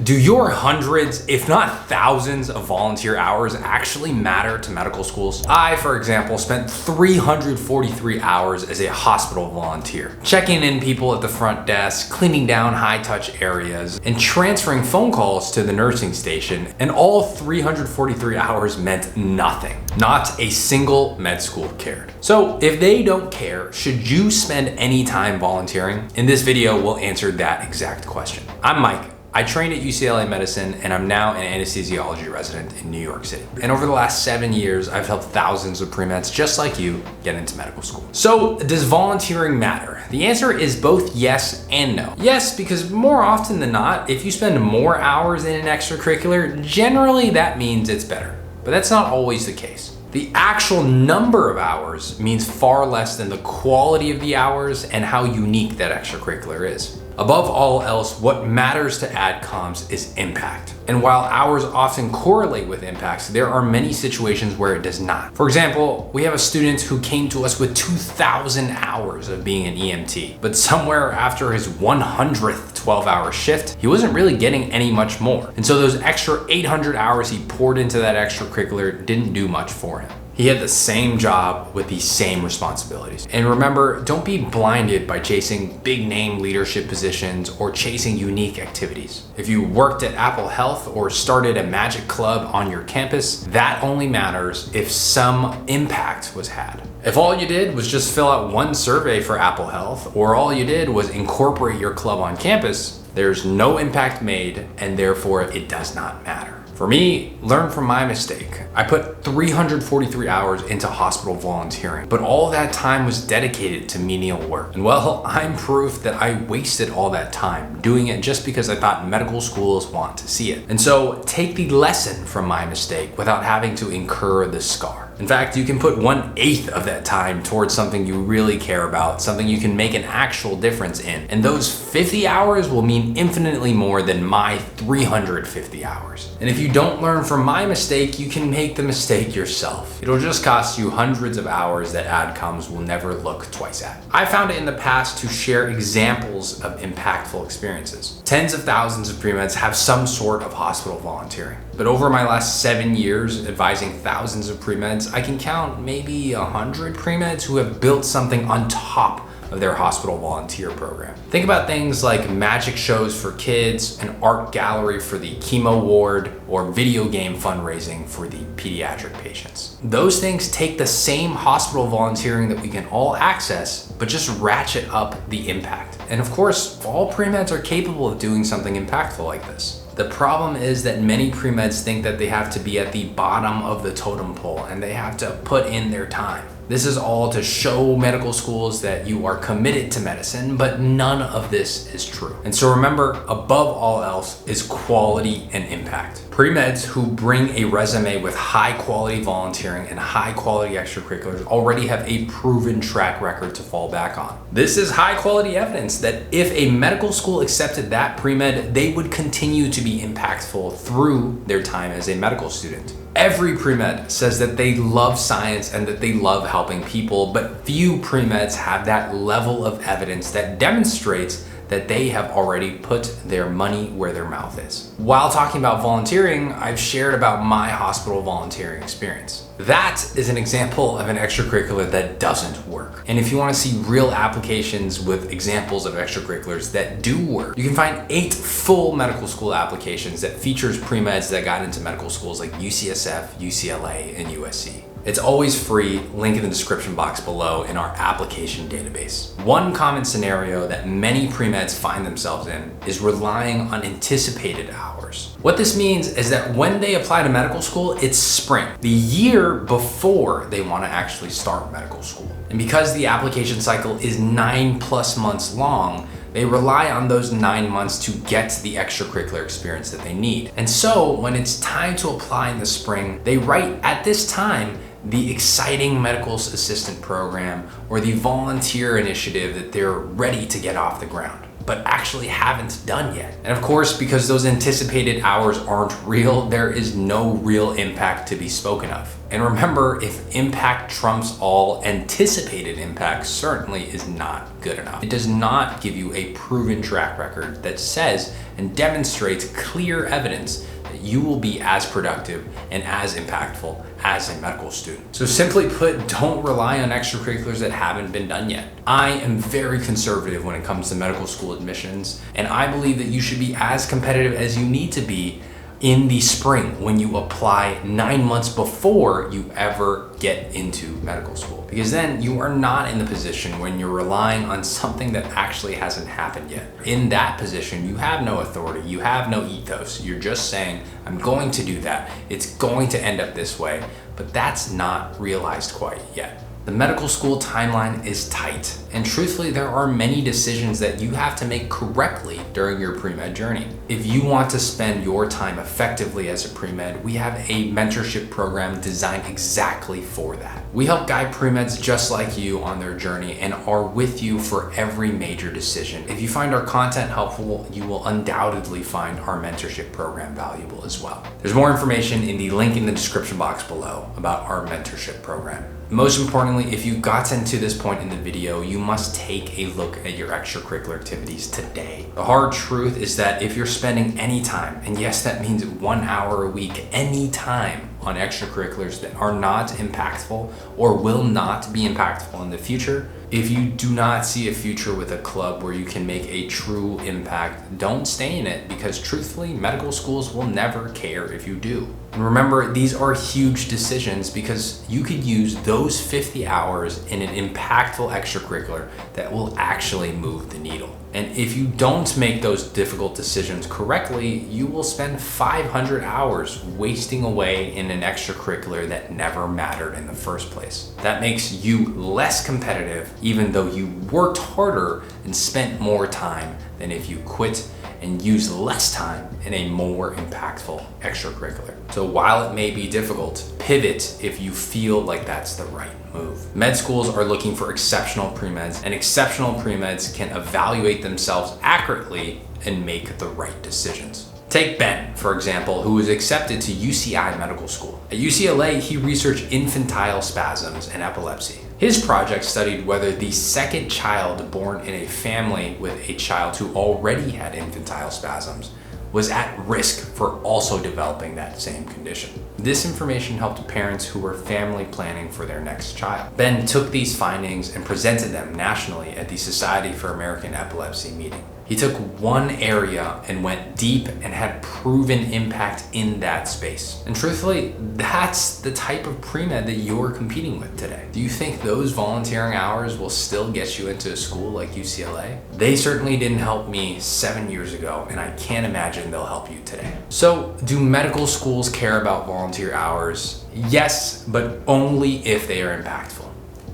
Do your hundreds, if not thousands of volunteer hours actually matter to medical schools? I, for example, spent 343 hours as a hospital volunteer, checking in people at the front desk, cleaning down high-touch areas, and transferring phone calls to the nursing station, and all 343 hours meant nothing. Not a single med school cared. So if they don't care, should you spend any time volunteering? In this video, we'll answer that exact question. I'm Mike. I trained at UCLA medicine and I'm now an anesthesiology resident in New York City. And over the last 7 years, I've helped thousands of pre-meds just like you get into medical school. So does volunteering matter? The answer is both yes and no. Yes, because more often than not, if you spend more hours in an extracurricular, generally that means it's better. But that's not always the case. The actual number of hours means far less than the quality of the hours and how unique that extracurricular is. Above all else, what matters to AdComs is impact. And while hours often correlate with impacts, there are many situations where it does not. For example, we have a student who came to us with 2,000 hours of being an EMT, but somewhere after his 100th 12-hour shift, he wasn't really getting any much more. And so those extra 800 hours he poured into that extracurricular didn't do much for him. He had the same job with the same responsibilities. And remember, don't be blinded by chasing big name leadership positions or chasing unique activities. If you worked at Apple Health or started a magic club on your campus, that only matters if some impact was had. If all you did was just fill out one survey for Apple Health, or all you did was incorporate your club on campus, there's no impact made, and therefore it does not matter. For me, learn from my mistake. I put 343 hours into hospital volunteering, but all that time was dedicated to menial work. And well, I'm proof that I wasted all that time doing it just because I thought medical schools want to see it. And so take the lesson from my mistake without having to incur the scar. In fact, you can put 1/8 of that time towards something you really care about, something you can make an actual difference in. And those 50 hours will mean infinitely more than my 350 hours. And if you don't learn from my mistake, you can make the mistake yourself. It'll just cost you hundreds of hours that AdComs will never look twice at. I found it in the past to share examples of impactful experiences. Tens of thousands of pre-meds have some sort of hospital volunteering. But over my last 7 years advising thousands of pre-meds, I can count maybe 100 pre-meds who have built something on top of their hospital volunteer program. Think about things like magic shows for kids, an art gallery for the chemo ward, or video game fundraising for the pediatric patients. Those things take the same hospital volunteering that we can all access, but just ratchet up the impact. And of course, all pre-meds are capable of doing something impactful like this. The problem is that many pre-meds think that they have to be at the bottom of the totem pole and they have to put in their time. This is all to show medical schools that you are committed to medicine, but none of this is true. And so remember, above all else is quality and impact. Pre-meds who bring a resume with high quality volunteering and high quality extracurriculars already have a proven track record to fall back on. This is high quality evidence that if a medical school accepted that pre-med, they would continue to be impactful through their time as a medical student. Every pre-med says that they love science and that they love helping people, but few pre-meds have that level of evidence that demonstrates that they have already put their money where their mouth is. While talking about volunteering, I've shared about my hospital volunteering experience. That is an example of an extracurricular that doesn't work. And if you want to see real applications with examples of extracurriculars that do work, you can find 8 full medical school applications that features pre-meds that got into medical schools like UCSF, UCLA, and USC. It's always free, link in the description box below in our application database. One common scenario that many pre-meds find themselves in is relying on anticipated hours. What this means is that when they apply to medical school, it's spring, the year before they want to actually start medical school. And because the application cycle is 9+ months long, they rely on those 9 months to get the extracurricular experience that they need. And so when it's time to apply in the spring, they write at this time the exciting medical assistant program or the volunteer initiative that they're ready to get off the ground. but actually haven't done yet. And of course, because those anticipated hours aren't real, there is no real impact to be spoken of. And remember, if impact trumps all, anticipated impact certainly is not good enough. It does not give you a proven track record that says and demonstrates clear evidence that you will be as productive and as impactful as a medical student. So simply put, don't rely on extracurriculars that haven't been done yet. I am very conservative when it comes to medical school admissions, and I believe that you should be as competitive as you need to be in the spring when you apply 9 months before you ever get into medical school. Because then you are not in the position when you're relying on something that actually hasn't happened yet. In that position, you have no authority, you have no ethos. You're just saying, I'm going to do that. It's going to end up this way, but that's not realized quite yet. The medical school timeline is tight, and truthfully, there are many decisions that you have to make correctly during your pre-med journey. If you want to spend your time effectively as a pre-med, we have a mentorship program designed exactly for that. We help guide pre-meds just like you on their journey and are with you for every major decision. If you find our content helpful, you will undoubtedly find our mentorship program valuable as well. There's more information in the link in the description box below about our mentorship program. Most importantly, if you've gotten to this point in the video, you must take a look at your extracurricular activities today. The hard truth is that if you're spending any time, and yes, that means 1 hour a week, any time on extracurriculars that are not impactful or will not be impactful in the future, if you do not see a future with a club where you can make a true impact, don't stay in it, because truthfully, medical schools will never care if you do. And remember, these are huge decisions because you could use those 50 hours in an impactful extracurricular that will actually move the needle. And if you don't make those difficult decisions correctly, you will spend 500 hours wasting away in an extracurricular that never mattered in the first place. That makes you less competitive, even though you worked harder and spent more time than if you quit and use less time in a more impactful extracurricular. So while it may be difficult, pivot if you feel like that's the right move. Med schools are looking for exceptional pre-meds, and exceptional pre-meds can evaluate themselves accurately and make the right decisions. Take Ben, for example, who was accepted to UCI medical school. At UCLA, he researched infantile spasms and epilepsy. His project studied whether the second child born in a family with a child who already had infantile spasms was at risk for also developing that same condition. This information helped parents who were family planning for their next child. Ben took these findings and presented them nationally at the Society for American Epilepsy meeting. He took one area and went deep and had proven impact in that space. And truthfully, that's the type of pre-med that you're competing with today. Do you think those volunteering hours will still get you into a school like UCLA? They certainly didn't help me 7 years ago, and I can't imagine they'll help you today. So, do medical schools care about volunteer hours? Yes, but only if they are impactful.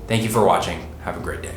Thank you for watching. Have a great day.